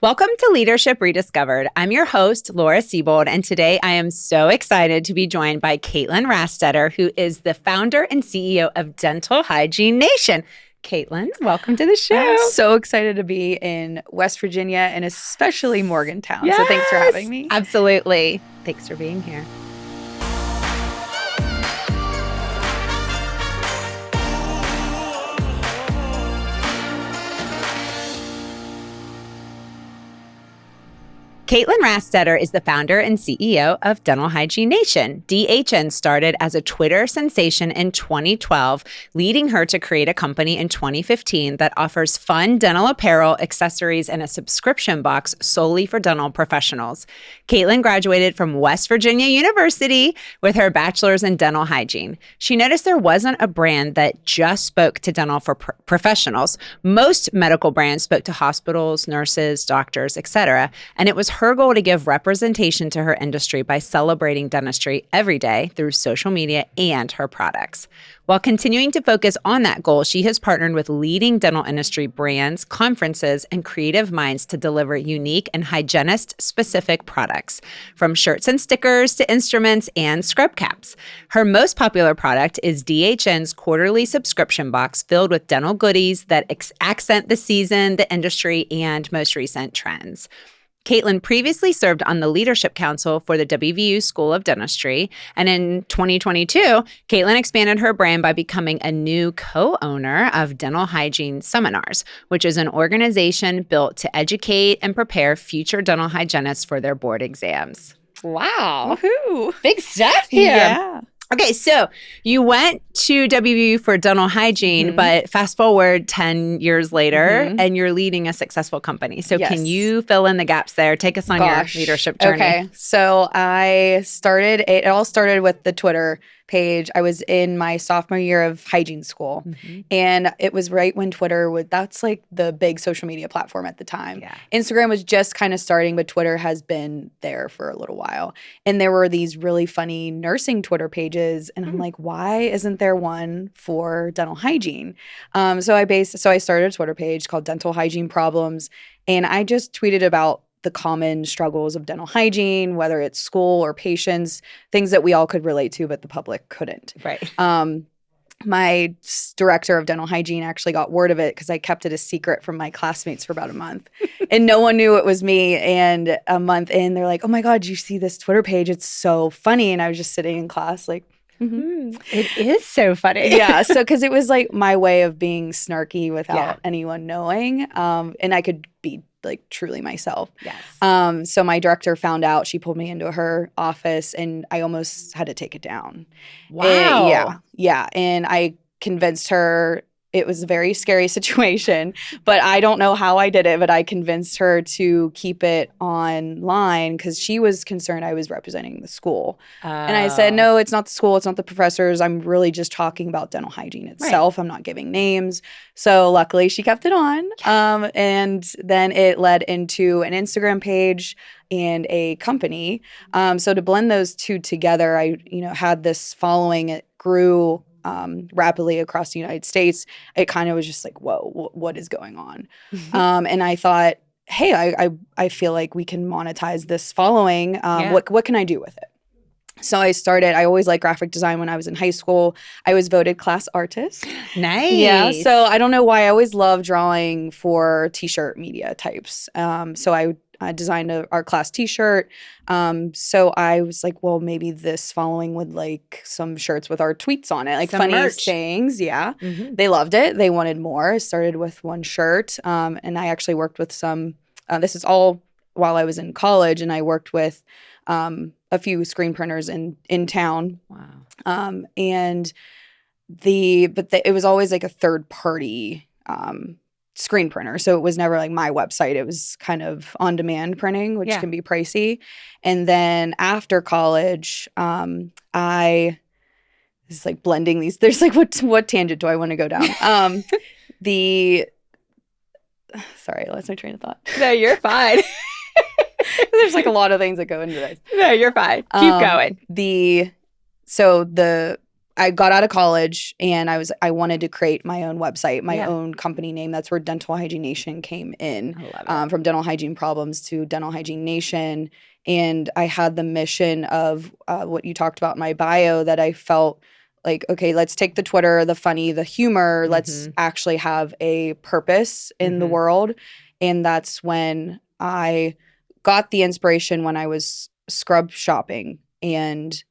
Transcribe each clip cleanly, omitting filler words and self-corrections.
Welcome to Leadership Rediscovered. I'm your host, Laura Siebold, and today I am so excited to be joined by Caitlyn Rastetter, who is the founder and CEO of Dental Hygiene Nation. Caitlyn, welcome to the show. I'm so excited to be in West Virginia and especially Morgantown. Yes! So thanks for having me. Absolutely. Thanks for being here. Caitlyn Rastetter is the founder and CEO of Dental Hygiene Nation. DHN started as a Twitter sensation in 2012, leading her to create a company in 2015 that offers fun dental apparel, accessories, and a subscription box solely for dental professionals. Caitlyn graduated from West Virginia University with her bachelor's in dental hygiene. She noticed there wasn't a brand that just spoke to dental for professionals. Most medical brands spoke to hospitals, nurses, doctors, etc., and it was her goal to give representation to her industry by celebrating dentistry every day through social media and her products. While continuing to focus on that goal, she has partnered with leading dental industry brands, conferences, and creative minds to deliver unique and hygienist-specific products, from shirts and stickers to instruments and scrub caps. Her most popular product is DHN's quarterly subscription box filled with dental goodies that accent the season, the industry, and most recent trends. Caitlyn previously served on the Leadership Council for the WVU School of Dentistry, and in 2022, Caitlyn expanded her brand by becoming a new co-owner of Dental Hygiene Seminars, which is an organization built to educate and prepare future dental hygienists for their board exams. Wow. Woohoo. Big stuff here. Yeah. Okay, so you went to WVU for dental hygiene, but fast forward 10 years later, and you're leading a successful company. So can you fill in the gaps there? Take us on your leadership journey. Okay, so it all started with the Twitter page. I was in my sophomore year of hygiene school, and it was right when that's like the big social media platform at the time. Yeah. Instagram was just kind of starting, but Twitter has been there for a little while. And there were these really funny nursing Twitter pages, and I'm like, why isn't there one for dental hygiene? So I started a Twitter page called Dental Hygiene Problems, and I just tweeted about the common struggles of dental hygiene, whether it's school or patients, things that we all could relate to, but the public couldn't. Right. My director of dental hygiene actually got word of it because I kept it a secret from my classmates for about a month. And no one knew it was me. And a month in, they're like, oh my God, you see this Twitter page? It's so funny. And I was just sitting in class like, It is so funny. Yeah. So, because it was like my way of being snarky without anyone knowing. And I could be like truly myself. Yes. So my director found out. She pulled me into her office, and I almost had to take it down. Wow. Yeah. And I convinced her. It was a very scary situation, but I don't know how I did it, but I convinced her to keep it online because she was concerned I was representing the school. And I said, no, it's not the school. It's not the professors. I'm really just talking about dental hygiene itself. Right. I'm not giving names. So luckily she kept it on. Yes. And then it led into an Instagram page and a company. So to blend those two together, I had this following. It grew rapidly across the United States. It kind of was just like, whoa, what is going on? And I thought, hey, I feel like we can monetize this following. What can I do with it? So I always liked graphic design when I was in high school. I was voted class artist. Nice. Yeah. So I don't know why I always loved drawing for t-shirt media types. So I designed our class t-shirt. So I was like, well, maybe this following would like some shirts with our tweets on it, like some funny merch. Sayings. Yeah. They loved it. They wanted more. I started with one shirt. And I actually worked with some, this is all while I was in college, and I worked with a few screen printers in town. Wow. And it was always like a third party screen printer. So it was never like my website. It was kind of on-demand printing, which can be pricey. And then after college, it's like blending these. There's like, what tangent do I want to go down? Sorry, I lost my train of thought. No, you're fine. There's like a lot of things that go into this. No, you're fine. Keep going. I got out of college and I wanted to create my own website, my own company name. That's where Dental Hygiene Nation came in. I love it. From Dental Hygiene Problems to Dental Hygiene Nation. And I had the mission of what you talked about in my bio, that I felt like, okay, let's take the Twitter, the funny, the humor. Let's actually have a purpose in the world. And that's when I got the inspiration when I was scrub shopping, and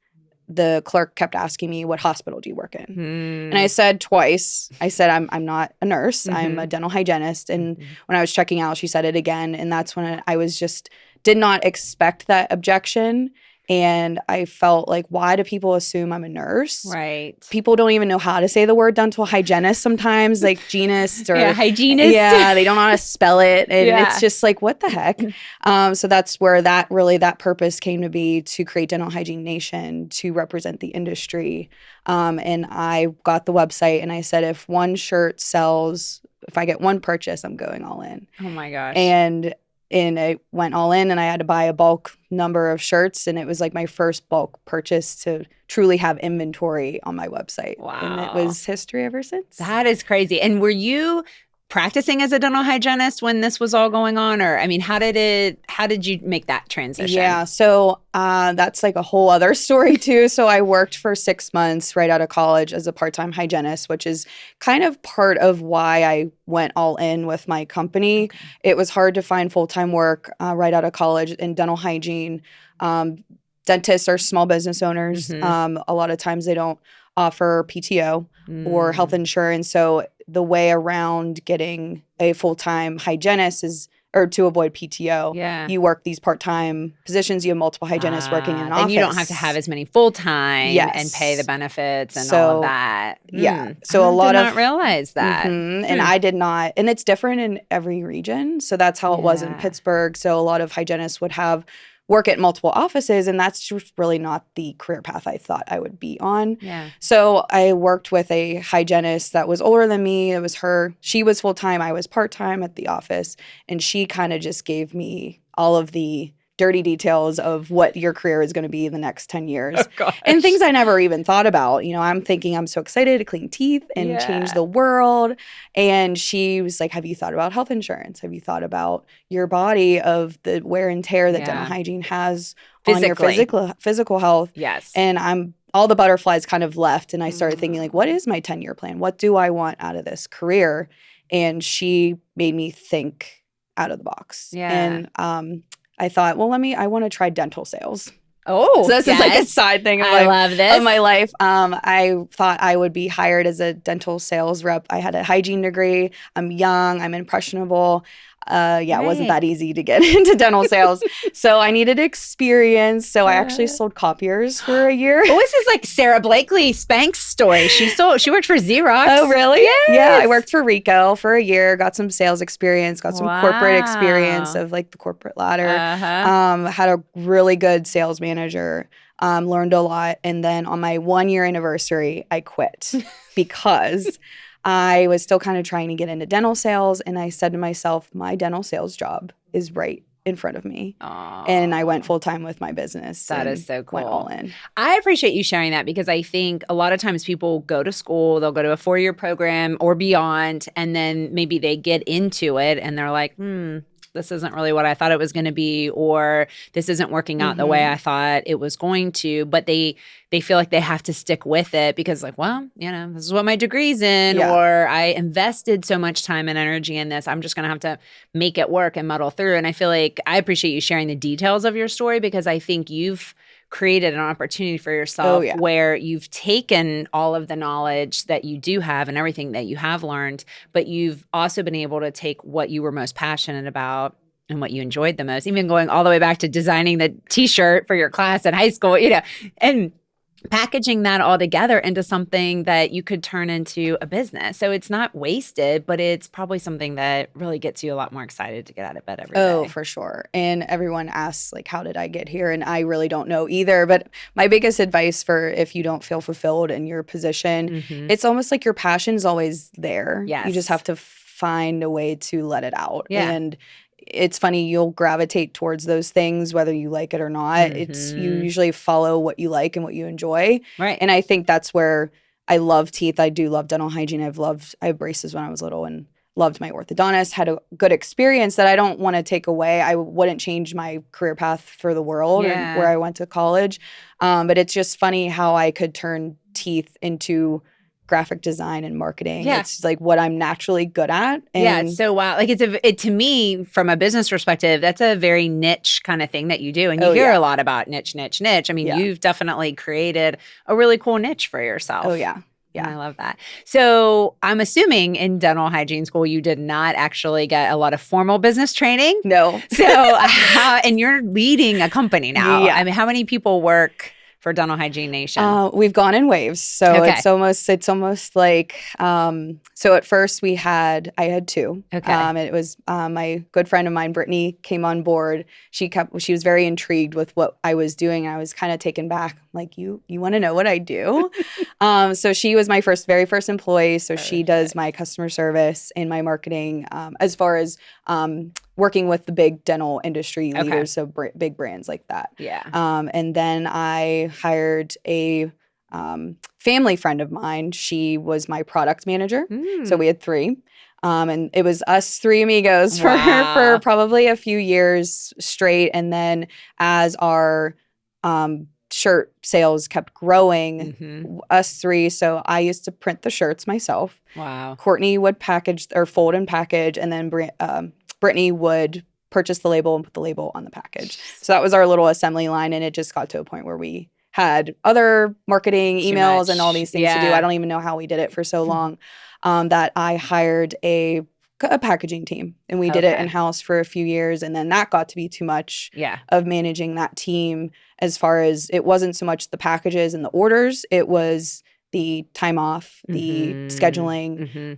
the clerk kept asking me, what hospital do you work in? And I said twice, I said, I'm not a nurse. I'm a dental hygienist. And when I was checking out, she said it again. And that's when I was just did not expect that objection. And I felt like, why do people assume I'm a nurse? Right. People don't even know how to say the word dental hygienist sometimes, like genist or hygienist. Yeah, they don't know how to spell it. And it's just like, what the heck? So that's where that purpose came to be, to create Dental Hygiene Nation, to represent the industry. And I got the website and I said, if one shirt sells, if I get one purchase, I'm going all in. Oh my gosh. And I went all in, and I had to buy a bulk number of shirts, and it was like my first bulk purchase to truly have inventory on my website. Wow. And it was history ever since. That is crazy. And were you practicing as a dental hygienist when this was all going on? Or, I mean, how did you make that transition? Yeah. So that's like a whole other story too. So I worked for 6 months right out of college as a part-time hygienist, which is kind of part of why I went all in with my company. Okay. It was hard to find full-time work right out of college in dental hygiene. Dentists are small business owners. A lot of times they don't offer PTO or health insurance. So the way around getting a full-time hygienist is, or to avoid PTO, you work these part-time positions. You have multiple hygienists working in an office. And you don't have to have as many full-time and pay the benefits and all of that. Yeah. So I did not realize that. And I did not. And it's different in every region. So that's how it was in Pittsburgh. So a lot of hygienists would have work at multiple offices, and that's just really not the career path I thought I would be on. Yeah. So I worked with a hygienist that was older than me. It was her. She was full-time. I was part-time at the office, and she kind of just gave me all of the dirty details of what your career is going to be in the next 10 years. And things I never even thought about. You know, I'm thinking I'm so excited to clean teeth and change the world. And she was like, have you thought about health insurance? Have you thought about your body, of the wear and tear that dental hygiene has on your physical health? Yes. And all the butterflies kind of left. And I started thinking, like, what is my 10-year plan? What do I want out of this career? And she made me think out of the box. Yeah. And I thought, well, I want to try dental sales. Oh, so this is like a side thing of I love this. Of my life. I thought I would be hired as a dental sales rep. I had a hygiene degree. I'm young. I'm impressionable. It wasn't that easy to get into dental sales. So I needed experience. So I actually sold copiers for a year. Oh, this is like Sarah Blakely Spanx story. She worked for Xerox. Oh, really? Yes. Yeah, I worked for Rico for a year, got some sales experience, got some corporate experience of like the corporate ladder. Had a really good sales manager, learned a lot. And then on my 1-year anniversary, I quit because I was still kind of trying to get into dental sales. And I said to myself, my dental sales job is right in front of me. Aww. And I went full time with my business. That is so cool. Went all in. I appreciate you sharing that, because I think a lot of times people go to school, they'll go to a 4-year program or beyond, and then maybe they get into it and they're like, this isn't really what I thought it was going to be, or this isn't working out the way I thought it was going to. But they feel like they have to stick with it because, like, well, you know, this is what my degree's in, or I invested so much time and energy in this. I'm just going to have to make it work and muddle through. And I feel like I appreciate you sharing the details of your story, because I think you've created an opportunity for yourself where you've taken all of the knowledge that you do have and everything that you have learned, but you've also been able to take what you were most passionate about and what you enjoyed the most, even going all the way back to designing the t-shirt for your class in high school, you know, and packaging that all together into something that you could turn into a business. So it's not wasted, but it's probably something that really gets you a lot more excited to get out of bed every day. Oh, for sure. And everyone asks, like, how did I get here? And I really don't know either. But my biggest advice for if you don't feel fulfilled in your position, it's almost like your passion's always there. Yes. You just have to find a way to let it out. Yeah. And it's funny, you'll gravitate towards those things whether you like it or not. It's you usually follow what you like and what you enjoy. Right. And I think that's where I love teeth. I do love dental hygiene. I had braces when I was little and loved my orthodontist, had a good experience that I don't want to take away. I wouldn't change my career path for the world and where I went to college. But it's just funny how I could turn teeth into graphic design and marketing. Yeah. It's like what I'm naturally good at. And It's so wild. Like it to me, from a business perspective, that's a very niche kind of thing that you do. And you hear a lot about niche. I mean, you've definitely created a really cool niche for yourself. Oh, yeah. Yeah. And I love that. So I'm assuming in dental hygiene school, you did not actually get a lot of formal business training. No. So and you're leading a company now. Yeah. I mean, how many people work for Dental Hygiene Nation? We've gone in waves. So it's almost like, so at first I had two. Okay. And it was my good friend of mine, Brittany, came on board. She was very intrigued with what I was doing. I was kind of taken back. Like, you want to know what I do? So she was my very first employee. So she does my customer service and my marketing, as far as working with the big dental industry leaders, so big brands like that. Yeah. And then I hired a family friend of mine. She was my product manager. So we had three. And it was us three amigos for probably a few years straight. And then as our shirt sales kept growing, us three. So I used to print the shirts myself. Wow. Courtney would package or fold and package, and then Brittany would purchase the label and put the label on the package. So that was our little assembly line, and it just got to a point where we had other marketing emails and all these things to do. I don't even know how we did it for so long, that I hired a packaging team, and we did it in-house for a few years, and then that got to be too much of managing that team, as far as it wasn't so much the packages and the orders, it was the time off, the scheduling,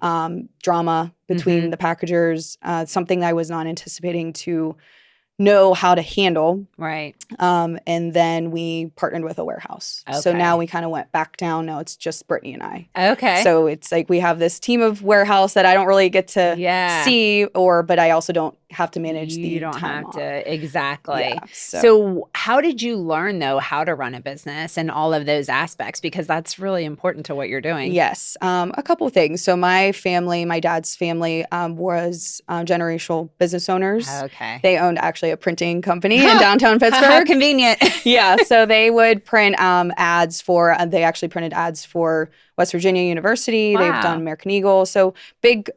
drama between the packagers, something I was not anticipating to know how to handle. Right. And then we partnered with a warehouse. Okay. So now we kind of went back down. Now it's just Brittany and I. Okay. So it's like we have this team of warehouse that I don't really get to see, but I also don't have to manage the time. You don't have to. Exactly. Yeah, so how did you learn, though, how to run a business and all of those aspects? Because that's really important to what you're doing. Yes. A couple things. So my dad's family was generational business owners. Okay. They owned actually a printing company in downtown Pittsburgh. How convenient. Yeah. So they would print ads they actually printed ads for West Virginia University. Wow. They've done American Eagle. So big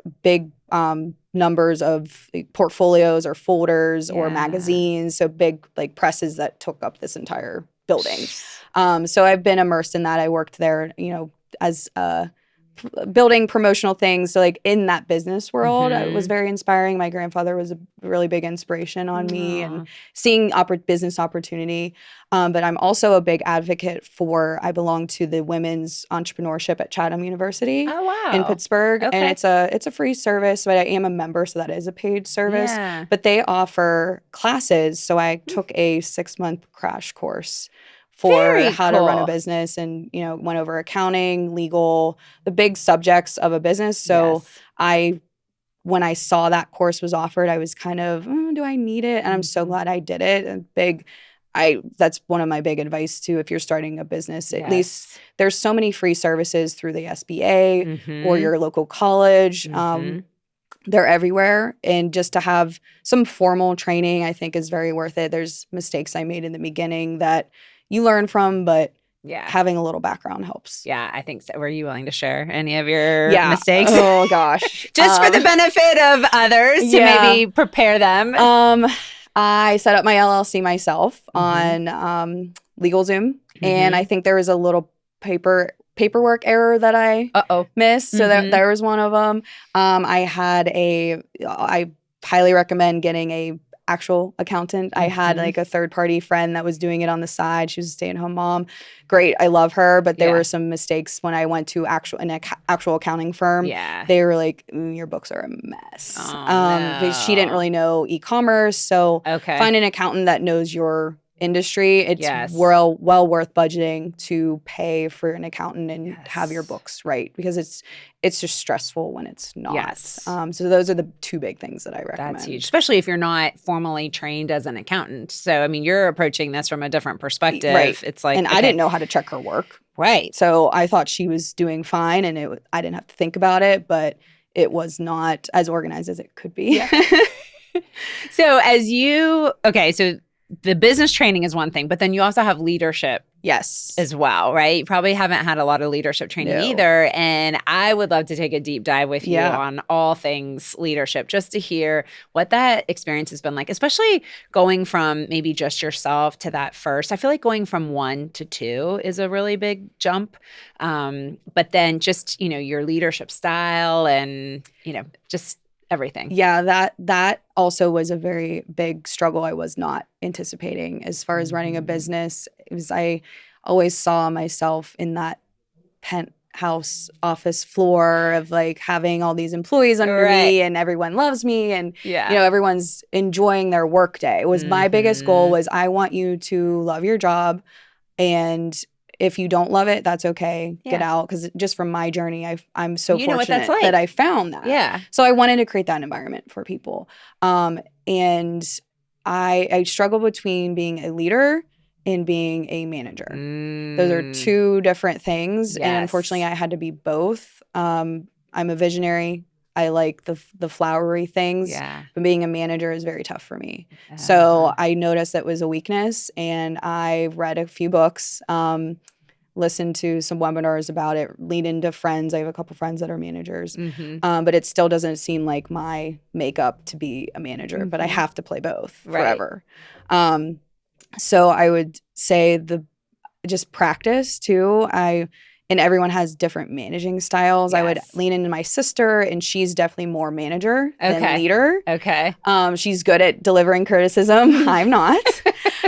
numbers of portfolios or folders or magazines. So big like presses that took up this entire building. So I've been immersed in that. I worked there, as building promotional things. So like in that business world, it was very inspiring. My grandfather was a really big inspiration on me and seeing business opportunity. But I'm also a big advocate I belong to the women's entrepreneurship at Chatham University in Pittsburgh. Okay. And it's a free service, but I am a member, so that is a paid service. Yeah. But they offer classes. So I took a 6-month crash course for how to run a business, and went over accounting, legal, the big subjects of a business. So when I saw that course was offered, I was kind of, do I need it? And I'm so glad I did it. And that's one of my big advice too. If you're starting a business, at least there's so many free services through the SBA or your local college. They're everywhere. And just to have some formal training, I think is very worth it. There's mistakes I made in the beginning that you learn from, but having a little background helps. Yeah, I think so. Were you willing to share any of your mistakes? Oh, gosh. Just for the benefit of others to maybe prepare them. I set up my LLC myself on LegalZoom, and I think there was a little paperwork error that I missed, so that there was one of them. I highly recommend getting a actual accountant. I had like a third-party friend that was doing it on the side. She was a stay-at-home mom. Great, I love her, but there were some mistakes when I went to an actual accounting firm. Yeah. They were like, your books are a mess. Oh, no. But she didn't really know e-commerce, so find an accountant that knows your industry, it's Yes. well worth budgeting to pay for an accountant and have your books right, because it's just stressful when it's not. Yes. So those are the two big things that I recommend. That's huge, especially if you're not formally trained as an accountant. So, I mean, you're approaching this from a different perspective. Right. It's like, and I didn't know how to check her work. Right. So I thought she was doing fine, and I didn't have to think about it, but it was not as organized as it could be. Yeah. So so the business training is one thing, but then you also have leadership Yes. as well, right? You probably haven't had a lot of leadership training No. either. And I would love to take a deep dive with you Yeah. on all things leadership, just to hear what that experience has been like, especially going from maybe just yourself to that first. I feel like going from 1 to 2 is a really big jump. But then just, your leadership style and, just everything. Yeah, that also was a very big struggle I was not anticipating as far as running a business. I always saw myself in that penthouse office floor of like having all these employees under me, and everyone loves me, and everyone's enjoying their work day. It was my biggest goal was, I want you to love your job, and if you don't love it, that's okay. Get out. Because just from my journey, I'm so fortunate that I found that. Yeah. So I wanted to create that environment for people. And I struggle between being a leader and being a manager. Those are two different things. Yes. And unfortunately, I had to be both. I'm a visionary. I like the flowery things. Yeah. But being a manager is very tough for me. So I noticed that was a weakness, and I read a few books, listened to some webinars about it, leaned into friends. I have a couple friends that are managers. But it still doesn't seem like my makeup to be a manager, but I have to play both forever. So I would say just practice too. And everyone has different managing styles. Yes. I would lean into my sister, and she's definitely more manager than leader. Okay. She's good at delivering criticism. I'm not.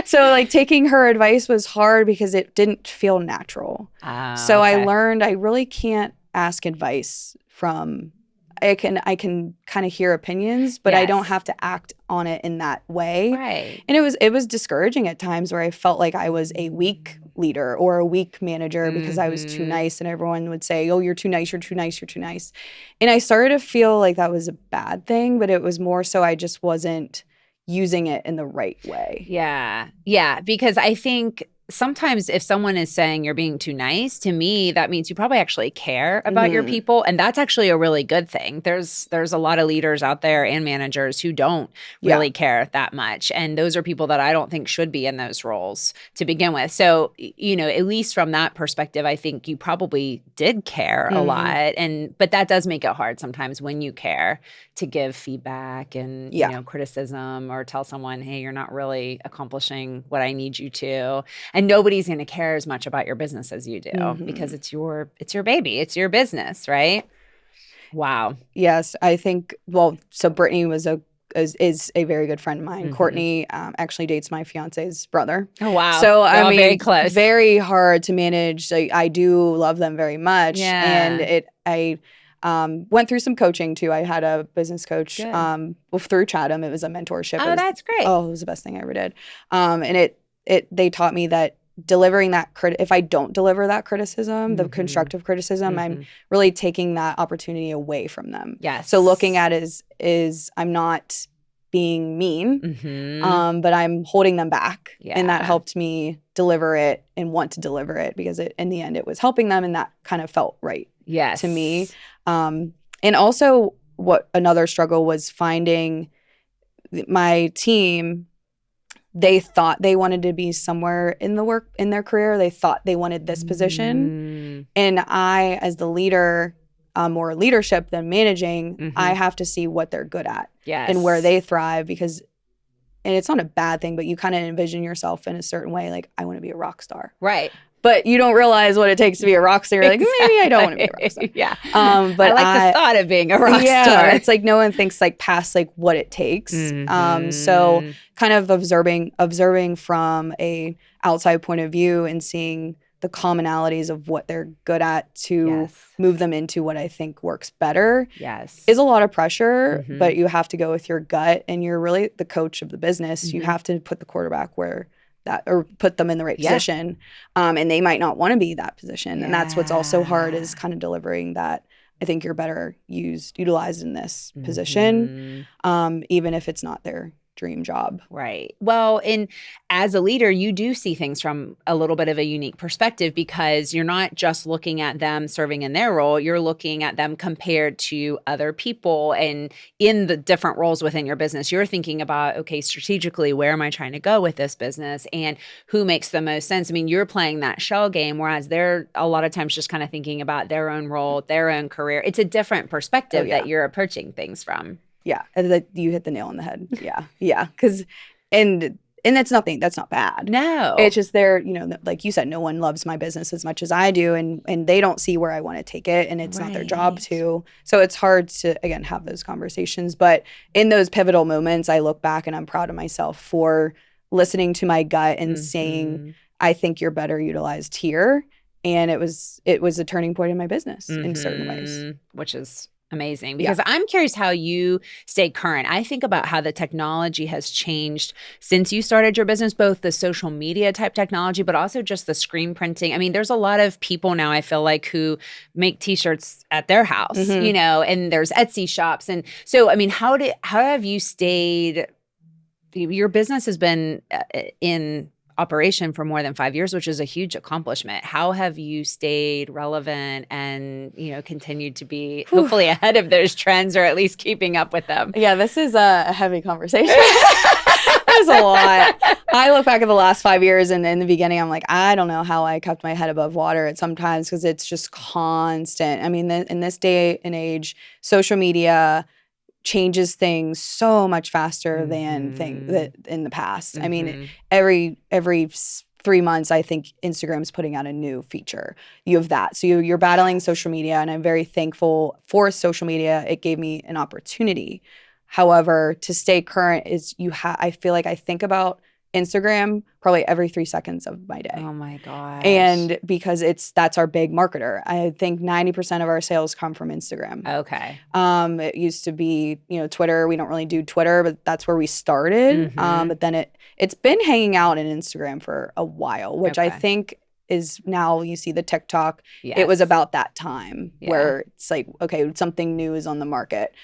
So like taking her advice was hard because it didn't feel natural. So I learned I really can't ask advice from. I can kind of hear opinions, but I don't have to act on it in that way. Right. And it was discouraging at times where I felt like I was a weak leader or a weak manager because I was too nice, and everyone would say, "Oh, you're too nice, you're too nice, you're too nice." And I started to feel like that was a bad thing, but it was more so I just wasn't using it in the right way. Yeah. Yeah, because I think sometimes if someone is saying you're being too nice, to me, that means you probably actually care about your people. And that's actually a really good thing. There's a lot of leaders out there and managers who don't really care that much. And those are people that I don't think should be in those roles to begin with. So, at least from that perspective, I think you probably did care a lot. But that does make it hard sometimes when you care to give feedback and, criticism, or tell someone, hey, you're not really accomplishing what I need you to. And nobody's going to care as much about your business as you do because it's your baby. It's your business, right? Wow. Yes, I think, so Brittany is a very good friend of mine. Courtney actually dates my fiance's brother. Oh, wow. So, I mean, very close. Very hard to manage. Like, I do love them very much. Yeah. And I went through some coaching too. I had a business coach through Chatham. It was a mentorship. Oh, that's great. Oh, it was the best thing I ever did. And they taught me that delivering that if I don't deliver that criticism, the constructive criticism, I'm really taking that opportunity away from them. Yes. So looking at it is I'm not being mean, but I'm holding them back. Yeah. And that helped me deliver it and want to deliver it because in the end it was helping them, and that kind of felt right to me. And also what another struggle was finding my team. They thought they wanted to be somewhere in their career. They thought they wanted this position. And I, as the leader, more leadership than managing, I have to see what they're good at and where they thrive, and it's not a bad thing, but you kind of envision yourself in a certain way. Like, I want to be a rock star. Right. But you don't realize what it takes to be a rock star. You're like, maybe I don't want to be a rock star. Yeah. But I like the thought of being a rock star. Yeah. It's like no one thinks like past like what it takes. So kind of observing from a outside point of view and seeing the commonalities of what they're good at to move them into what I think works better is a lot of pressure, but you have to go with your gut, and you're really the coach of the business. You have to put the quarterback where that or put them in the right position. And they might not want to be that position. And that's what's also hard is kind of delivering that. I think you're better utilized in this position, even if it's not their dream job. Right. Well, and as a leader, you do see things from a little bit of a unique perspective because you're not just looking at them serving in their role, you're looking at them compared to other people and in the different roles within your business. You're thinking about, okay, strategically, where am I trying to go with this business and who makes the most sense? I mean, you're playing that shell game, whereas they're a lot of times just kind of thinking about their own role, their own career. It's a different perspective that you're approaching things from. Yeah, you hit the nail on the head. Yeah, because and that's not bad. No, it's just like you said, no one loves my business as much as I do, and they don't see where I want to take it, and it's not their job to. So it's hard to again have those conversations. But in those pivotal moments, I look back and I'm proud of myself for listening to my gut and saying, I think you're better utilized here. And it was a turning point in my business in certain ways, which is amazing because I'm curious how you stay current. I think about how the technology has changed since you started your business, both the social media type technology, but also just the screen printing. I mean, there's a lot of people now, I feel like, who make t-shirts at their house, and there's Etsy shops. And so, I mean, how have you stayed, your business has been in operation for more than 5 years, which is a huge accomplishment. How have you stayed relevant and, continued to be hopefully ahead of those trends or at least keeping up with them? Yeah, this is a heavy conversation. There's a lot. I look back at the last 5 years and in the beginning, I'm like, I don't know how I kept my head above water at sometimes because it's just constant. I mean, in this day and age, social media changes things so much faster than that in the past. I mean, every 3 months, I think Instagram's putting out a new feature. You have that. So you're battling social media, and I'm very thankful for social media. It gave me an opportunity. However, to stay current is I feel like I think about Instagram probably every 3 seconds of my day. Oh my gosh. And because that's our big marketer. I think 90% of our sales come from Instagram. Okay. It used to be, Twitter. We don't really do Twitter, but that's where we started. But then it's been hanging out in Instagram for a while, which I think is now you see the TikTok. Yes. It was about that time where it's like, okay, something new is on the market.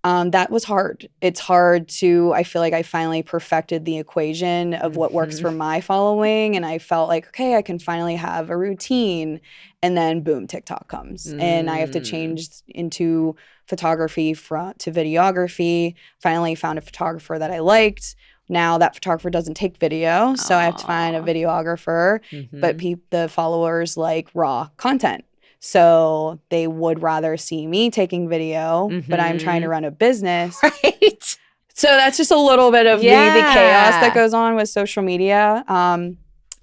That was hard. It's hard I feel like I finally perfected the equation of what works for my following. And I felt like, okay, I can finally have a routine. And then boom, TikTok comes. And I have to change into photography to videography. Finally found a photographer that I liked. Now that photographer doesn't take video. So I have to find a videographer. But the followers like raw content. So they would rather see me taking video, but I'm trying to run a business. Right. So that's just a little bit of the chaos that goes on with social media.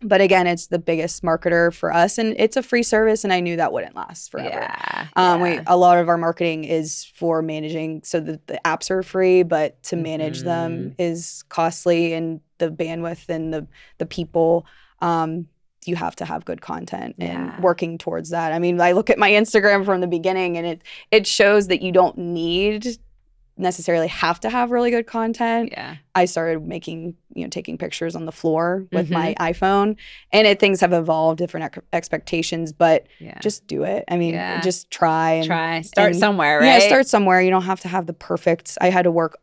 But again, it's the biggest marketer for us, and it's a free service, and I knew that wouldn't last forever. A lot of our marketing is for managing, so the apps are free, but to manage them is costly, and the bandwidth and the people. You have to have good content and working towards that. I mean, I look at my Instagram from the beginning and it shows that you don't necessarily have to have really good content. Yeah. I started taking pictures on the floor with my iPhone, and things have evolved, different expectations, but just do it. I mean, just try. Start somewhere, right? Yeah, start somewhere. You don't have to have the perfect. I had to work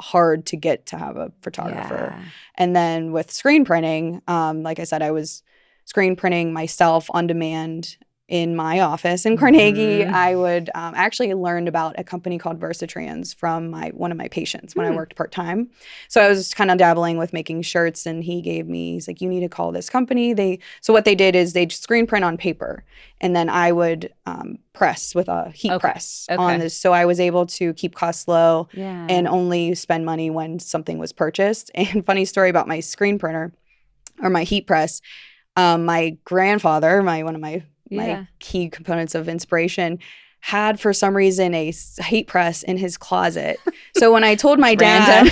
hard to get to have a photographer. Yeah. And then with screen printing, like I said, I was screen printing myself on demand in my office in Carnegie. I would actually learned about a company called Versatrans from one of my patients when I worked part-time. So I was kind of dabbling with making shirts, and he's like, you need to call this company. So what they did is they screen print on paper, and then I would press with a heat press on this. So I was able to keep costs low and only spend money when something was purchased. And funny story about my screen printer or my heat press, my grandfather, one of my key components of inspiration, had for some reason a heat press in his closet. So when I told my dad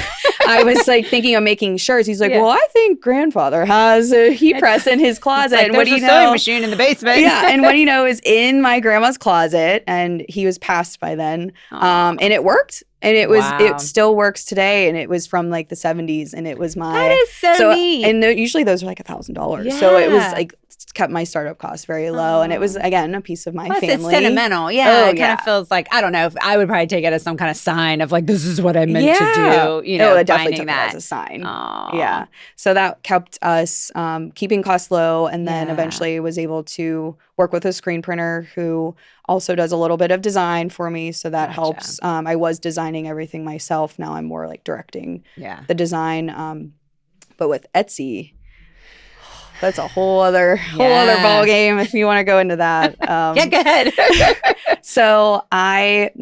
I was like thinking of making shirts, he's like, well, I think grandfather has a heat press in his closet. Like, and what do you know? Sewing machine in the basement. And what do you know is in my grandma's closet, and he was passed by then. And it worked. And it Wow. still works today, and it was from like the 70s, and it was That is so neat. And usually those are like $1,000. So it was Yeah. like kept my startup costs very low, and it was again a piece of my Plus, family. it's sentimental. Yeah, it kind of feels like, I don't know, if I would probably take it as some kind of sign of like, this is what I meant to do. You know, it definitely finding took that it as a sign. Aw. Yeah, so that kept us keeping costs low, and then Yeah. eventually was able to work with a screen printer who also does a little bit of design for me, so that helps. I was designing everything myself. Now I'm more like directing the design. But with Etsy, that's a whole other ball game if you want to go into that. Yeah, go ahead. So I've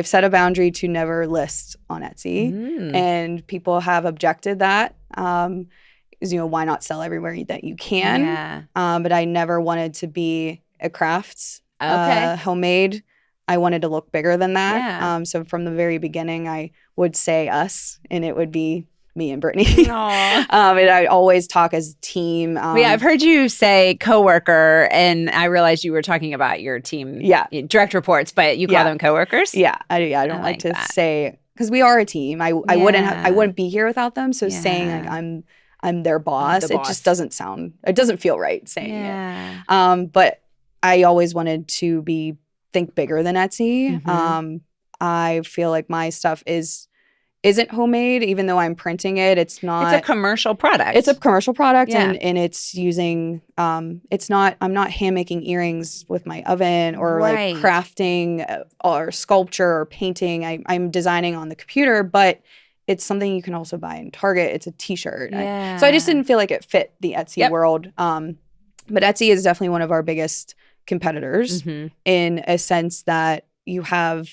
set a boundary to never list on Etsy, and people have objected that. You know, why not sell everywhere that you can? Yeah. But I never wanted to be a crafts, homemade. I wanted to look bigger than that. Yeah. So from the very beginning, I would say us, and it would be me and Brittany. Aw. And I always talk as a team. Yeah, I've heard you say coworker, and I realized you were talking about your team, direct reports, but you call them coworkers. Yeah, I don't like to say, because we are a team. I wouldn't be here without them. So saying like I'm their boss, it just doesn't feel right saying it. But I always wanted to think bigger than Etsy. Mm-hmm. I feel like my stuff isn't homemade, even though I'm printing it. It's not. It's a commercial product. It's a commercial product, and it's using. It's not. I'm not hand making earrings with my oven or like crafting or sculpture or painting. I'm designing on the computer, but it's something you can also buy in Target. It's a T-shirt. So I just didn't feel like it fit the Etsy world. But Etsy is definitely one of our biggest competitors in a sense that you have.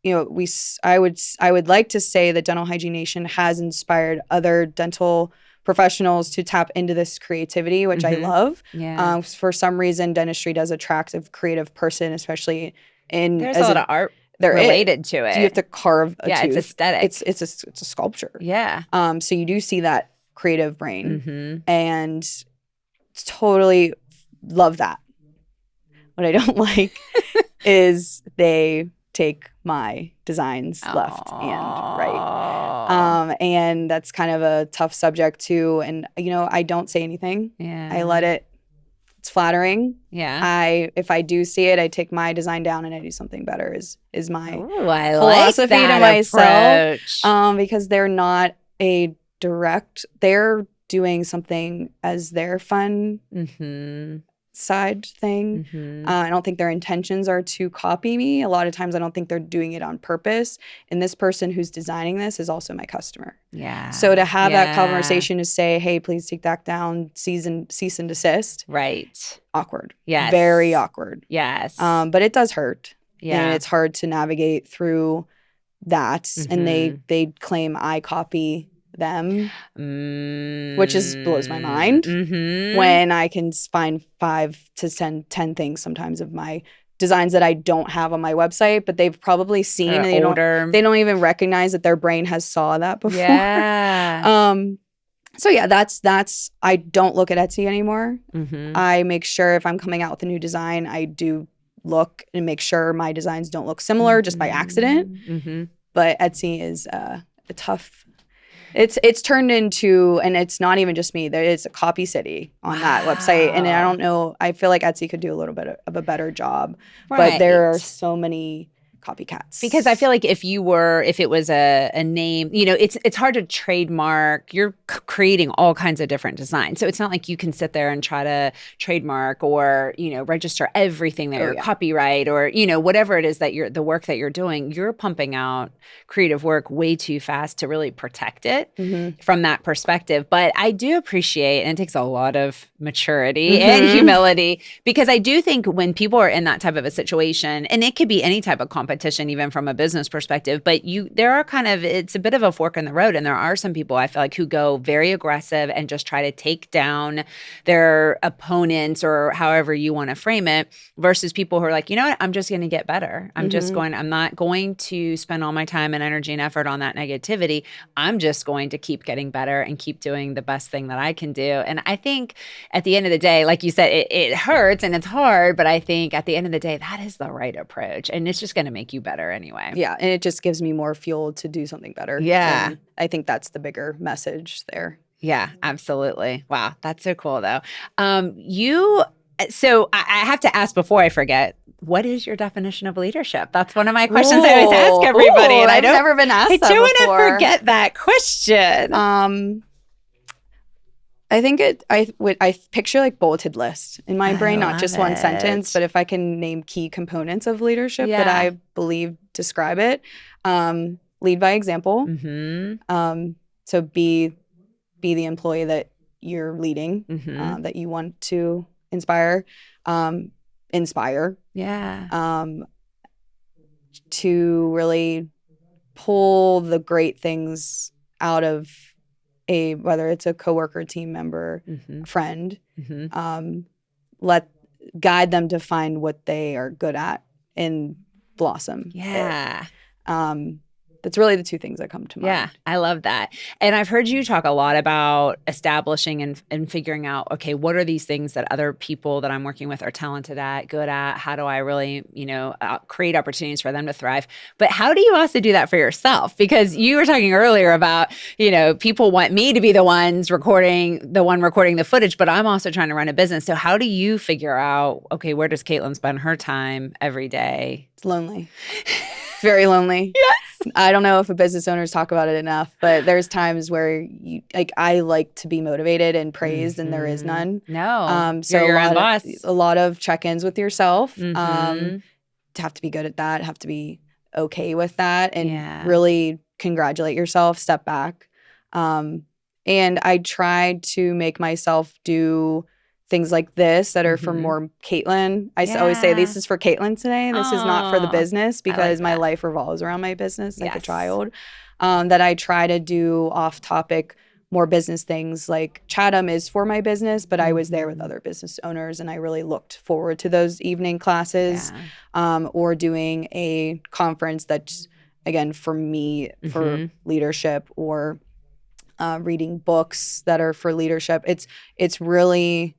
You know, I would like to say that Dental Hygiene Nation has inspired other dental professionals to tap into this creativity, which I love. Yeah. For some reason, dentistry does attract a creative person, especially there's a lot of art related to it. You have to carve a tooth. It's aesthetic. It's a sculpture. Yeah. So you do see that creative brain, and totally love that. What I don't like is they take my designs left and right. And that's kind of a tough subject too. And, you know, I don't say anything. Yeah. I let it. It's flattering. Yeah. If I do see it, I take my design down and I do something better is my philosophy to myself. Because they're not they're doing something as their fun side thing. I don't think their intentions are to copy me. A lot of times I don't think they're doing it on purpose. And this person who's designing this is also my customer. Yeah. So to have that conversation to say, hey, please take that down, cease and desist. Right. Awkward. Yes. Very awkward. Yes. But it does hurt. Yeah. And it's hard to navigate through that. And they claim I copy them, which blows my mind when I can find 5 to 10 things sometimes of my designs that I don't have on my website, but they've probably seen and they don't even recognize that their brain has saw that before. Yeah. So yeah, that's I don't look at Etsy anymore. I make sure if I'm coming out with a new design, I do look and make sure my designs don't look similar just by accident. But Etsy is a tough. It's turned into, and it's not even just me. There is a copy city on that website, and I don't know. I feel like Etsy could do a little bit of a better job, but there are so many copycats. Because I feel like if it was a name, you know, it's hard to trademark. You're creating all kinds of different designs. So it's not like you can sit there and try to trademark or, you know, register everything that you're copyright or, you know, whatever it is that the work that you're doing, you're pumping out creative work way too fast to really protect it from that perspective. But I do appreciate, and it takes a lot of maturity and humility, because I do think when people are in that type of a situation, and it could be any type of competition, even from a business perspective, but it's a bit of a fork in the road. And there are some people I feel like who go very aggressive and just try to take down their opponents or however you want to frame it, versus people who are like, you know what, I'm just going to get better. I'm not going to spend all my time and energy and effort on that negativity. I'm just going to keep getting better and keep doing the best thing that I can do. And I think at the end of the day, like you said, it hurts and it's hard, but I think at the end of the day, that is the right approach. And it's just going to make make you better anyway. Yeah. And it just gives me more fuel to do something better. Yeah. And I think that's the bigger message there. Yeah, absolutely. Wow. That's so cool though. So I have to ask before I forget, what is your definition of leadership? That's one of my questions I always ask everybody. And I've never been asked that before. I don't want to forget that question. I think I picture like bulleted list in my brain, not just one sentence, but if I can name key components of leadership that I believe describe it, lead by example. So be the employee that you're leading, that you want to inspire. Inspire. Yeah. To really pull the great things out of whether it's a coworker, team member, friend, guide them to find what they are good at and blossom. Yeah. That's really the two things that come to mind. Yeah, I love that. And I've heard you talk a lot about establishing and figuring out, okay, what are these things that other people that I'm working with are talented at, good at? How do I really, create opportunities for them to thrive? But how do you also do that for yourself? Because you were talking earlier about, people want me to be the one recording the footage, but I'm also trying to run a business. So how do you figure out, okay, where does Caitlyn spend her time every day? It's lonely. It's very lonely. Yes. I don't know if business owners talk about it enough, but there's times where I like to be motivated and praised, and there is none. No, so you're your own boss. A lot of check-ins with yourself. To have to be good at that, have to be okay with that, and really congratulate yourself. Step back, and I try to make myself do things like this that are for more Caitlyn. I always say this is for Caitlyn today. This is not for the business, because my life revolves around my business like a child. That I try to do off topic, more business things. Like Chatham is for my business, but I was there with other business owners, and I really looked forward to those evening classes, or doing a conference that's, again, for me, for leadership, or reading books that are for leadership. It's really,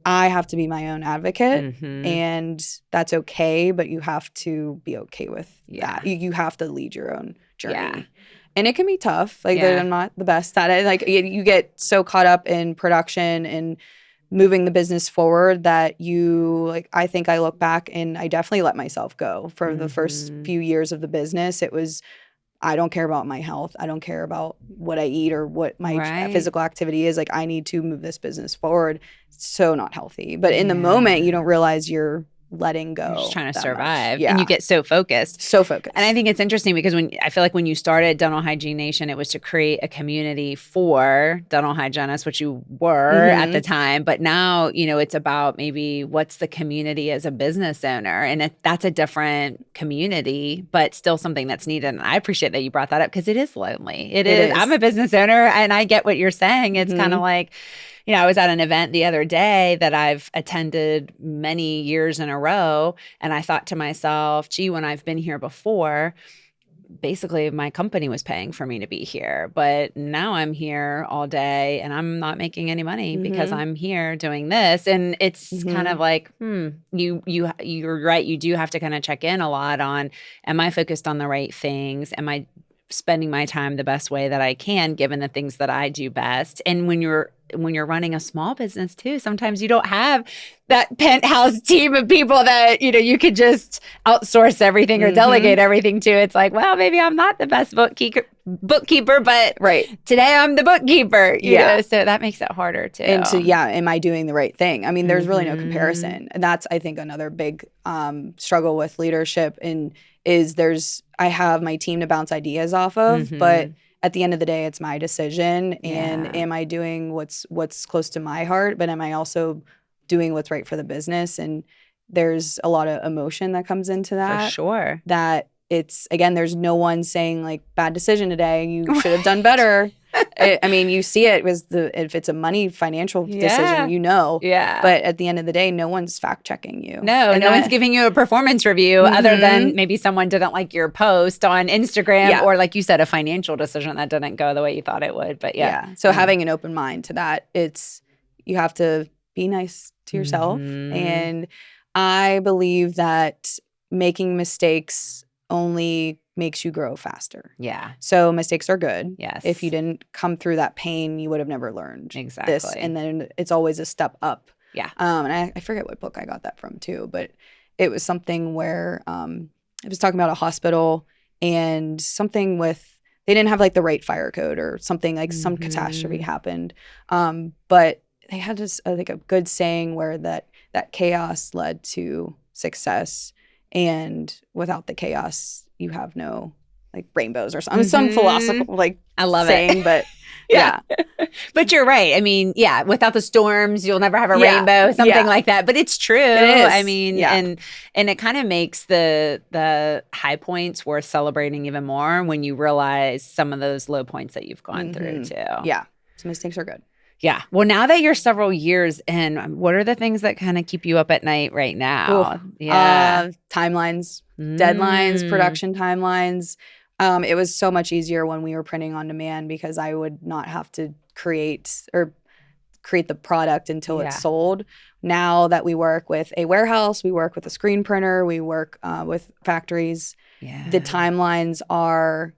I have to be my own advocate, and that's okay, but you have to be okay with that. You have to lead your own journey. And it can be tough. I'm not the best at it. You get so caught up in production and moving the business forward that I think I look back and I definitely let myself go. For the first few years of the business, it was, I don't care about my health. I don't care about what I eat or what my physical activity is. I need to move this business forward. It's so not healthy. But in the moment, you don't realize you're letting go. You're just trying to survive. Yeah. And you get so focused. And I think it's interesting because I feel like when you started Dental Hygiene Nation, it was to create a community for dental hygienists, which you were at the time. But now, it's about maybe what's the community as a business owner. And that's a different community, but still something that's needed. And I appreciate that you brought that up, because it is lonely. It is. I'm a business owner, and I get what you're saying. It's kind of like, I was at an event the other day that I've attended many years in a row, and I thought to myself, gee, when I've been here before, basically my company was paying for me to be here, but now I'm here all day and I'm not making any money because I'm here doing this. And it's kind of like, you're right. You do have to kind of check in a lot on, am I focused on the right things? Am I spending my time the best way that I can, given the things that I do best? And when you're running a small business too, sometimes you don't have that penthouse team of people that, you could just outsource everything or delegate everything to. It's like, well, maybe I'm not the best bookkeeper, but today I'm the bookkeeper, you know? So that makes it harder too. And am I doing the right thing? I mean, there's really no comparison. And that's, I think, another big struggle with leadership I have my team to bounce ideas off of, but at the end of the day, it's my decision. And am I doing what's close to my heart, but am I also doing what's right for the business? And there's a lot of emotion that comes into that. For sure. That it's, again, there's no one saying bad decision today, you should have done better. You see it if it's a financial decision, but at the end of the day, no one's fact checking you. No one's giving you a performance review other than maybe someone didn't like your post on Instagram or, like you said, a financial decision that didn't go the way you thought it would. But so having an open mind to that, you have to be nice to yourself. And I believe that making mistakes only makes you grow faster. Yeah. So mistakes are good. Yes. If you didn't come through that pain, you would have never learned Exactly. this. And then it's always a step up. Yeah. And I forget what book I got that from too, but it was something where it was talking about a hospital and something with, they didn't have like the right fire code or something, like some catastrophe happened. But they had this like a good saying where that chaos led to success, and without the chaos, you have no like rainbows or something. Some philosophical like I love saying, it. but yeah. But you're right. I mean, yeah, without the storms, you'll never have a rainbow, something like that. But it's true. It is. I mean, and it kind of makes the high points worth celebrating even more when you realize some of those low points that you've gone through too. Yeah. So mistakes are good. Yeah. Well, now that you're several years in, what are the things that kind of keep you up at night right now? Timelines, deadlines, production timelines. It was so much easier when we were printing on demand because I would not have to create the product until it's sold. Now that we work with a warehouse, we work with a screen printer, we work with factories. Yeah. The timelines are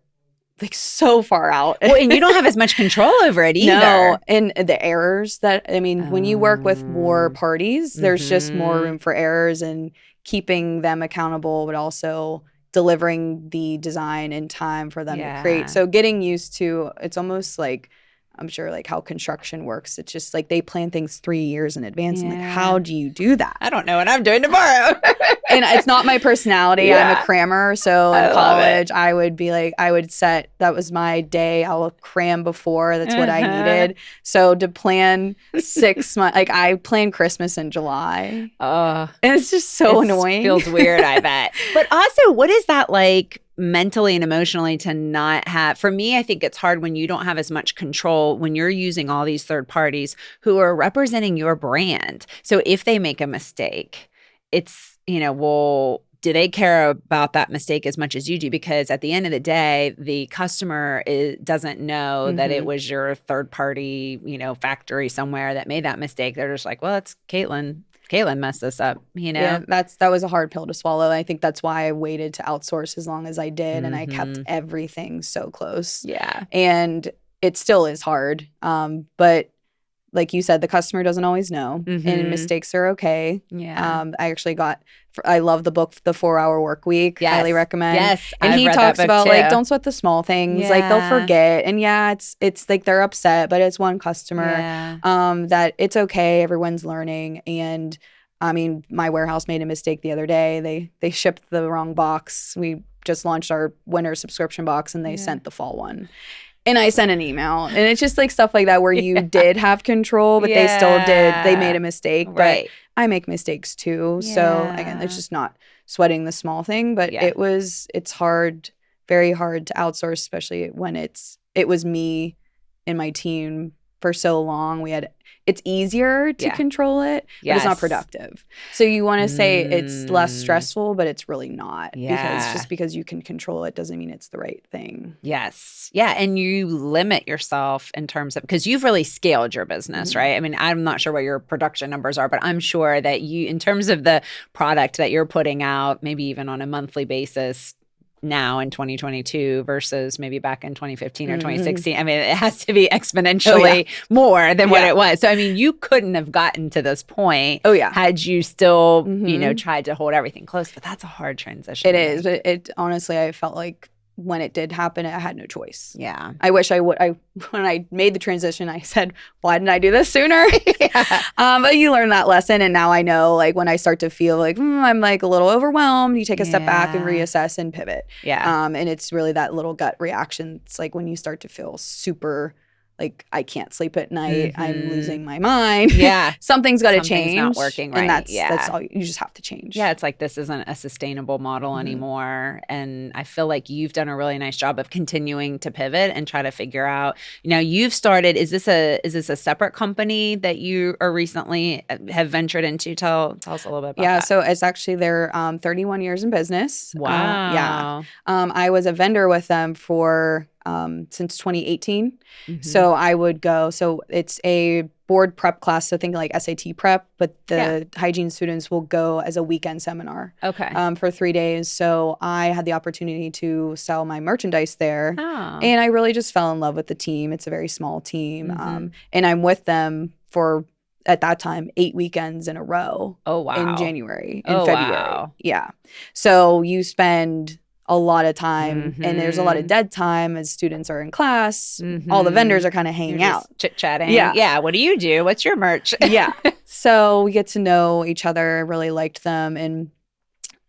like so far out. Well, and you don't have as much control over it either. No, and the errors that, I mean, when you work with more parties, there's just more room for errors and keeping them accountable, but also delivering the design in time for them to create. So getting used to, it's almost like, I'm sure like how construction works. It's just like they plan things 3 years in advance. I'm like, how do you do that? I don't know what I'm doing tomorrow. And it's not my personality. I'm a crammer. So in college, I would be like, that was my day. I will cram before. That's what I needed. So to plan 6 months, like I plan Christmas in July. And it's just so annoying. Feels weird, I bet. But also, what is that like mentally and emotionally to not have? For me, I think it's hard when you don't have as much control when you're using all these third parties who are representing your brand. So if they make a mistake, it's, well, do they care about that mistake as much as you do? Because at the end of the day, the customer doesn't know that it was your third party, factory somewhere that made that mistake. They're just like, well, it's Caitlyn. Caitlyn messed this up, Yeah, that was a hard pill to swallow. I think that's why I waited to outsource as long as I did, and I kept everything so close. Yeah, and it still is hard. But like you said, the customer doesn't always know, and mistakes are okay. Yeah, I love the book, The 4-Hour Work Week. Yes. Highly recommend. Yes, and he talks about like don't sweat the small things. Like they'll forget, and it's like they're upset, but it's one customer. That it's okay. Everyone's learning, and I mean, my warehouse made a mistake the other day. They shipped the wrong box. We just launched our winter subscription box, and they sent the fall one. And I sent an email, and it's just like stuff like that where you did have control, but they still did. They made a mistake, but I make mistakes too. So again, it's just not sweating the small thing, but it's hard, very hard to outsource, especially when it was me and my team for so long. It's easier to control it, but it's not productive. So you want to say it's less stressful, but it's really not. Because just because you can control it doesn't mean it's the right thing. Yes. Yeah. And you limit yourself in terms of, because you've really scaled your business, right? I mean, I'm not sure what your production numbers are, but I'm sure that you, in terms of the product that you're putting out, maybe even on a monthly basis, now in 2022 versus maybe back in 2015 or 2016. I mean, it has to be exponentially more than what it was. So, I mean, you couldn't have gotten to this point had you still, tried to hold everything close. But that's a hard transition. It is. But it honestly, I felt like when it did happen, I had no choice. Yeah. I wish I would. When I made the transition, I said, why didn't I do this sooner? But you learn that lesson. And now I know, like, when I start to feel like I'm like a little overwhelmed, you take a step back and reassess and pivot. Yeah. And it's really that little gut reaction. It's like when you start to feel super like I can't sleep at night, I'm losing my mind. Yeah. Something's got to change. Not working right. And that's all, you just have to change. Yeah, it's like this isn't a sustainable model anymore. And I feel like you've done a really nice job of continuing to pivot and try to figure out, you've started, is this a separate company that you are recently have ventured into? Tell us a little bit about that. Yeah, so it's actually they're 31 years in business. Wow. I was a vendor with them for since 2018. Mhm. So I would go. So it's a board prep class. So think like SAT prep, but the hygiene students will go as a weekend seminar Okay. for 3 days. So I had the opportunity to sell my merchandise there. Oh. And I really just fell in love with the team. It's a very small team. Mhm. And I'm with them for, at that time, 8 weekends in a row. Oh, wow. In January, in Oh, February. wow. Yeah. So you spend a lot of time and there's a lot of Mhm. dead time as students are in class. All the vendors are kind of hanging out. Chit-chatting. Yeah. Yeah. What do you do? What's your merch? Yeah. So we get to know each other. I really liked them. And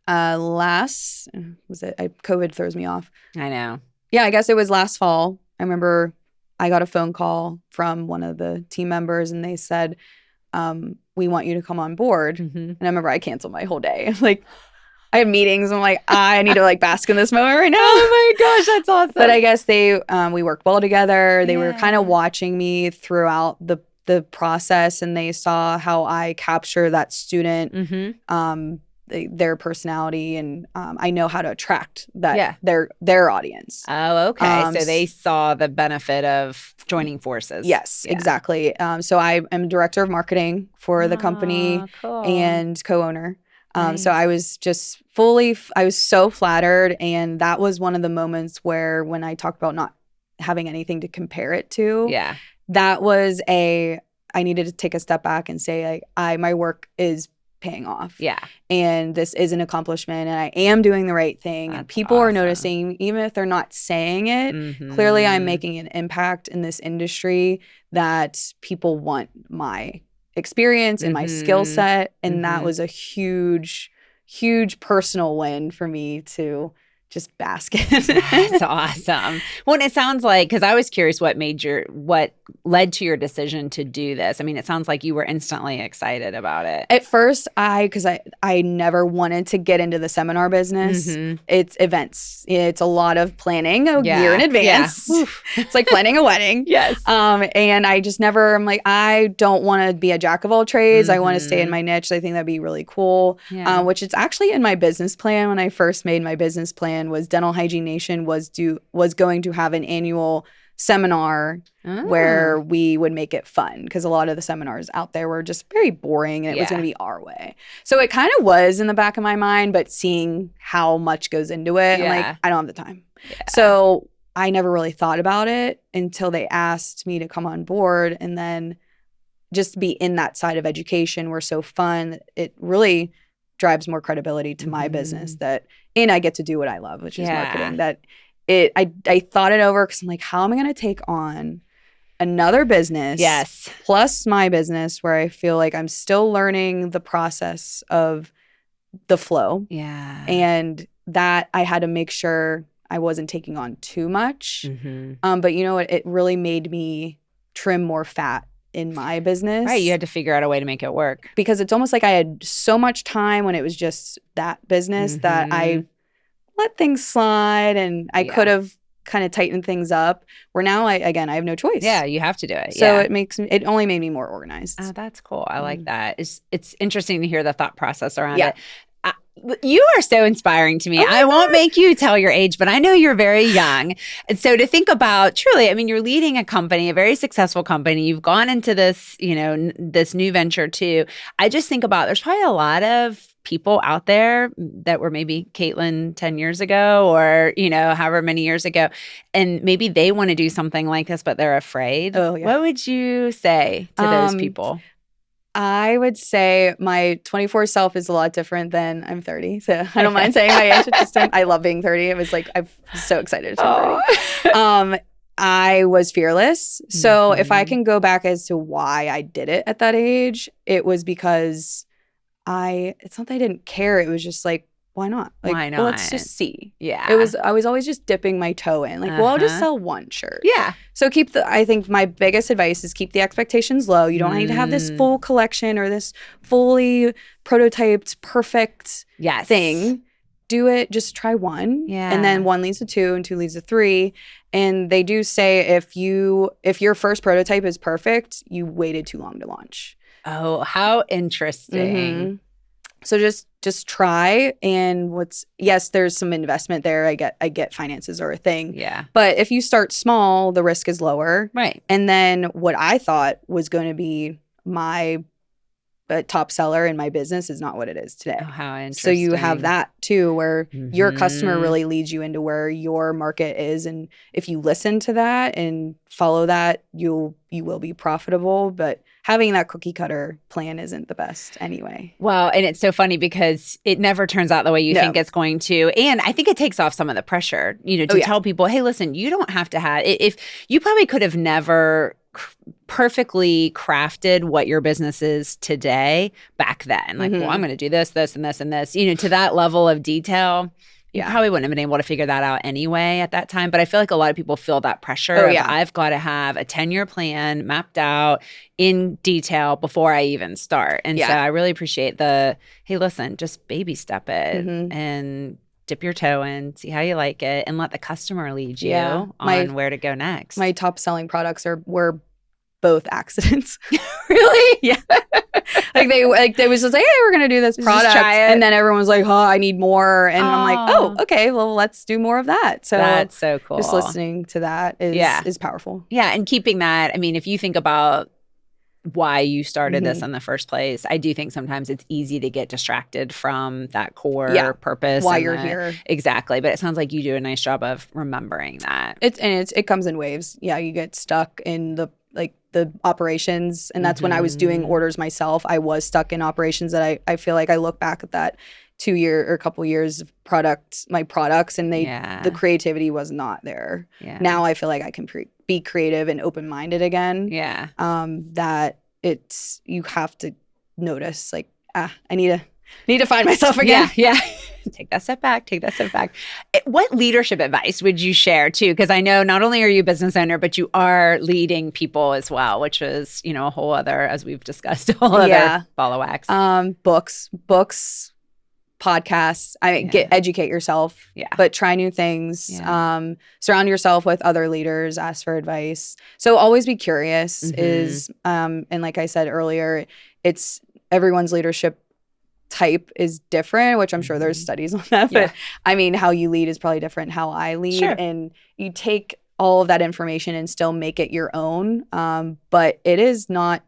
COVID throws me off. I know. Yeah, I guess it was last fall. I remember I got a phone call from one of the team members and they said, we want you to come on board. Mhm. And I remember I canceled my whole day. Like, I have meetings. I'm like, I need to like bask in this moment right now. Oh my gosh, that's awesome. But I guess we worked well together. They were kind Yeah. of watching me throughout the process, and they saw how I capture that student, Mhm. their personality, and I know how to attract that Yeah. their audience. Oh, okay. So s- they saw the benefit of joining forces. Yes, Yeah. exactly. So I am director of marketing for the company Oh, cool. and co-owner. So Nice. I was just I was so flattered. And that was one of the moments where when I talked about not having anything to compare it to, Yeah. that was I needed to take a step back and say, like, my work is paying off. Yeah. And this is an accomplishment and I am doing the right thing. And That's people are awesome. noticing, even if they're not saying it, Mhm. clearly I'm making an impact in this industry that people want my experience and my skill Mhm. set. And that Mhm. was a huge, huge personal win for me to just bask in. That's awesome. Well, and it sounds like, because I was curious what led to your decision to do this. I mean, it sounds like you were instantly excited about it. At first, because I never wanted to get into the seminar business. Mhm. It's events. It's a lot of planning a Yeah. year in Yeah. advance. It's like planning a wedding. Yes. And I just never, I'm like, I don't want to be a jack of all trades. I want to stay in Mhm. my niche. I think that'd be really cool. Yeah. Which it's actually in my business plan. When I first made my business plan, was Dental Hygiene Nation was going to have an annual seminar where we would make it fun, because a lot of the seminars out there were just very boring and it was going to be our way. So it kind of was in the back of my mind, but seeing how much goes into it, I'm like, I don't have the time. Yeah. So I never really thought about it until they asked me to come on board, and then just be in that side of education were so fun. It really drives more credibility to my business, and I get to do what I love, which is marketing. I thought it over because I'm like, how am I going to take on another business? Yes. Plus my business, where I feel like I'm still learning the process of the flow. Yeah. And that I had to make sure I wasn't taking on too much. Mhm. But you know what? It really made me trim more fat in my business. Right. You had to figure out a way to make it work. Because it's almost like I had so much time when it was just that business that I let things slide, and I could have kind of tightened things up, where now I have no choice. Yeah, you have to do it. So it only made me more organized. Oh, that's cool. I like that. It's interesting to hear the thought process around it. You are so inspiring to me. I won't make you tell your age, but I know you're very young. And so to think about, truly, I mean, you're leading a company, a very successful company. You've gone into this, this new venture too. I just think about, there's probably a lot of people out there that were maybe Caitlyn 10 years ago, or, however many years ago. And maybe they want to do something like this, but they're afraid. Oh, yeah. What would you say to those people? I would say my 24 self is a lot different than I'm 30. So I don't mind saying my age. I love being 30. It was like, I'm so excited to turn 30. I was fearless. So if I can go back as to why I did it at that age, it was because it's not that I didn't care. It was just like, why not? Like, why not? Well, let's just see. Yeah. I was always just dipping my toe in. Like, well, I'll just sell one shirt. Yeah. So I think my biggest advice is keep the expectations low. You don't need to have this full collection or this fully prototyped, perfect thing. Do it, just try one. Yeah. And then 1 leads to 2 and 2 leads to 3. And they do say if your first prototype is perfect, you waited too long to launch. Oh, how interesting. So just try, and yes, there's some investment there. I get finances are a thing. Yeah. But if you start small, the risk is lower. Right. And then what I thought was going to be my top seller in my business is not what it is today. Oh, how interesting. So you have that too, where your customer Mhm. really leads you into where your market is. And if you listen to that and follow that, you will be profitable. But having that cookie cutter plan isn't the best anyway. Well, and it's so funny because it never turns out the way you No. think it's going to. And I think it takes off some of the pressure, to tell people, hey, listen, you don't have to have, if you probably could have never perfectly crafted what your business is today back then. Like, well, I'm going to do this, this, and this, and this, to that level of detail. You probably wouldn't have been able to figure that out anyway at that time. But I feel like a lot of people feel that pressure. I've got to have a 10-year plan mapped out in detail before I even start. And so I really appreciate hey, listen, just baby step it and dip your toe in, see how you like it, and let the customer lead you on where to go next. My top selling products were both accidents. Really? Yeah. they was just like, hey, we're gonna do this product, and then everyone was like, oh, I need more, and I'm like, oh, okay, well, let's do more of that. So that's so cool. Just listening to that is powerful. Yeah, and keeping that. I mean, if you think about why you started this in the first place, I do think sometimes it's easy to get distracted from that core purpose. Why you're here. Exactly. But it sounds like you do a nice job of remembering that. It comes in waves. Yeah, you get stuck in the operations, and that's when I was doing orders myself. I was stuck in operations that I feel like I look back at that 2-year or couple years of my products, and the creativity was not there. Yeah. Now I feel like I can be creative and open-minded again. Yeah. That you have to notice, like, I need to find myself again. Yeah. Take that step back. What leadership advice would you share too? Because I know not only are you a business owner, but you are leading people as well, which is, a whole other, as we've discussed, other ball of wax. Books, podcasts. Educate yourself, but try new things. Yeah. Surround yourself with other leaders, ask for advice. So always be curious and like I said earlier, it's everyone's leadership type is different, which I'm sure there's studies on that, but how you lead is probably different how I lead. Sure. And you take all of that information and still make it your own. But it's not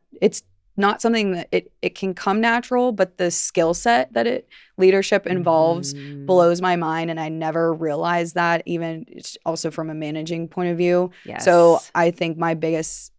something that it can come natural, but the skill set that leadership involves blows my mind. And I never realized that, even also from a managing point of view. Yes. So I think my biggest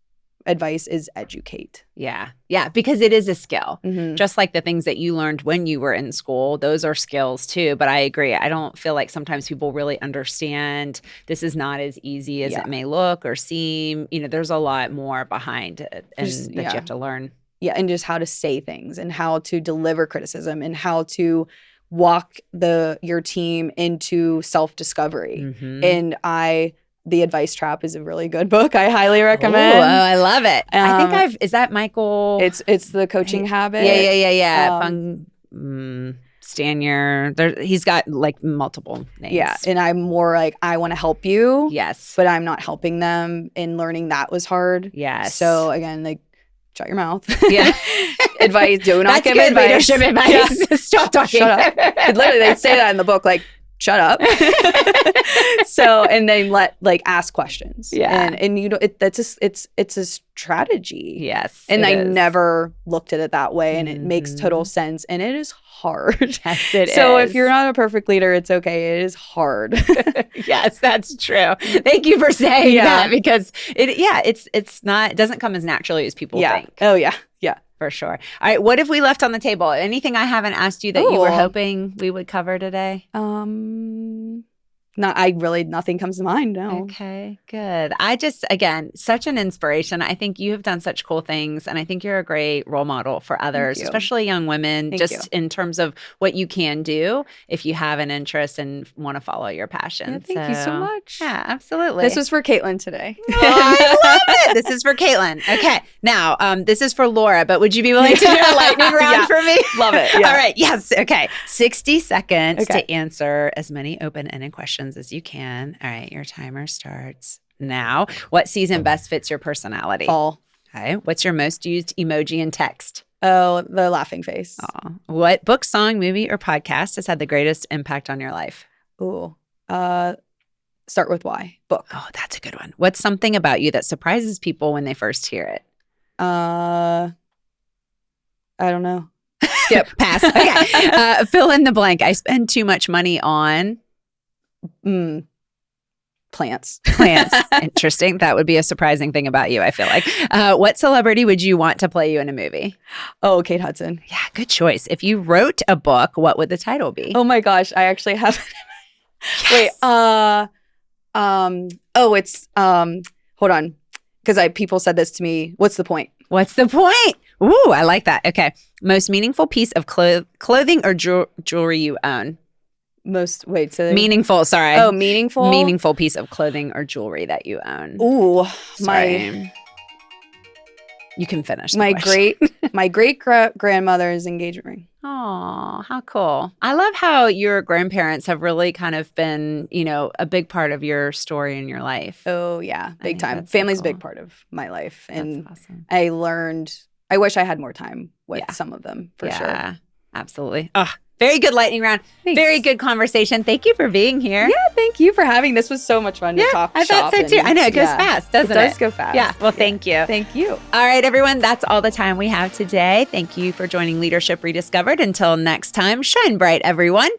advice is educate. Yeah, because it is a skill. Just like the things that you learned when you were in school, those are skills too. But I agree. I don't feel like sometimes people really understand this is not as easy as it may look or seem. There's a lot more behind it that you have to learn. Yeah, and just how to say things and how to deliver criticism and how to walk your team into self-discovery. And The Advice Trap is a really good book. I highly recommend. Oh, I love it. I think is that Michael? It's the Coaching Habit. Yeah. Stanier. He's got like multiple names. Yeah, and I'm more like, I want to help you. Yes. But I'm not helping them, and learning that was hard. Yes. So again, like, shut your mouth. Yeah. Advice. Do not give good advice. Leadership advice. Yeah. Stop talking. Shut up. Literally, they say that in the book, like, shut up. So, and then ask questions. Yeah. And it's a strategy. Yes. And I never looked at it that way, and it makes total sense, and it is hard. Yes, it so is. If you're not a perfect leader, it's okay. It is hard. Yes, that's true. Thank you for saying that, because it doesn't come as naturally as people think. Oh yeah. Yeah. For sure. All right. What have we left on the table? Anything I haven't asked you that you were hoping we would cover today? Nothing comes to mind. No. Okay, good. Again, such an inspiration. I think you have done such cool things, and I think you're a great role model for others, especially young women, in terms of what you can do if you have an interest and want to follow your passion. Yeah, thank you so much. Yeah, absolutely. This was for Caitlyn today. Oh, I love it. This is for Caitlyn. Okay. Now, this is for Laura, but would you be willing to do a lightning round for me? Love it. Yeah. All right. Yes. Okay. 60 seconds to answer as many open-ended questions as you can. All right, your timer starts now. What season best fits your personality? Fall. Okay. What's your most used emoji in text? Oh, the laughing face. Aw. What book, song, movie, or podcast has had the greatest impact on your life? Ooh. Start with why. Book. Oh, that's a good one. What's something about you that surprises people when they first hear it? I don't know. Skip. Pass. Okay. Fill in the blank. I spend too much money on Plants. plants. Interesting. That would be a surprising thing about you, I feel like. What celebrity would you want to play you in a movie? Oh, Kate Hudson. Yeah, good choice. If you wrote a book, what would the title be? Oh my gosh, I actually have Yes. Wait, it's hold on. Because people said this to me. What's the point? What's the point? Ooh, I like that. Okay. Most meaningful piece of clothing or jewelry you own? Meaningful, sorry. Oh, meaningful? Meaningful piece of clothing or jewelry that you own. Ooh, Sorry. You can finish. my great grandmother's engagement ring. Oh, how cool. I love how your grandparents have really kind of been, a big part of your story in your life. Oh yeah, big think time. that's so Family's a cool. big part of my life. And That's awesome. I wish I had more time with some of them for sure. Yeah, absolutely. Oh, very good lightning round. Thanks. Very good conversation. Thank you for being here. Yeah, thank you for having. This was so much fun to talk. I thought so shop too. and- I know it goes yeah. fast, doesn't it? It does go fast. Yeah. Well, thank you. Thank you. All right, everyone. That's all the time we have today. Thank you for joining Leadership Rediscovered. Until next time, shine bright, everyone.